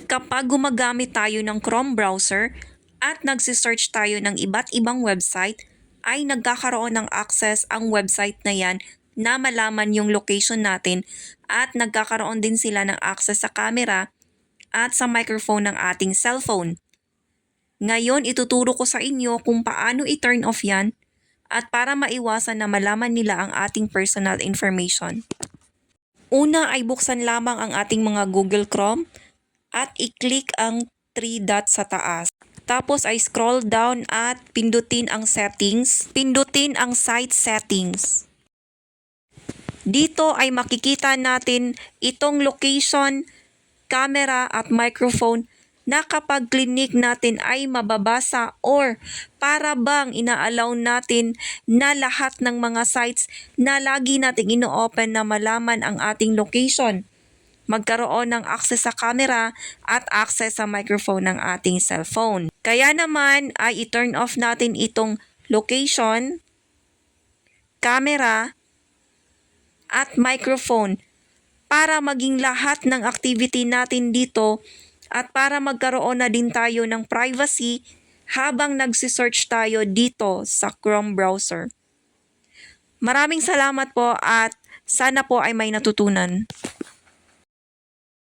kapag gumagamit tayo ng Chrome browser at nagsisearch tayo ng iba't ibang website, ay nagkakaroon ng access ang website na yan na malaman yung location natin at nagkakaroon din sila ng access sa camera at sa microphone ng ating cellphone. Ngayon, ituturo ko sa inyo kung paano i-turn off yan at para maiwasan na malaman nila ang ating personal information. Una ay buksan lamang ang ating mga Google Chrome at i-click ang 3 dots sa taas. Tapos ay scroll down at pindutin ang settings, pindutin ang site settings. Dito ay makikita natin itong location, camera at microphone na kapag click natin ay mababasa or para bang ina-allow natin na lahat ng mga sites na lagi nating ino-open na malaman ang ating location, magkaroon ng access sa camera at access sa microphone ng ating cellphone. Kaya naman ay i-turn off natin itong location, camera at microphone para maging lahat ng activity natin dito at para magkaroon na din tayo ng privacy habang nagsisearch tayo dito sa Chrome browser. Maraming salamat po at sana po ay may natutunan.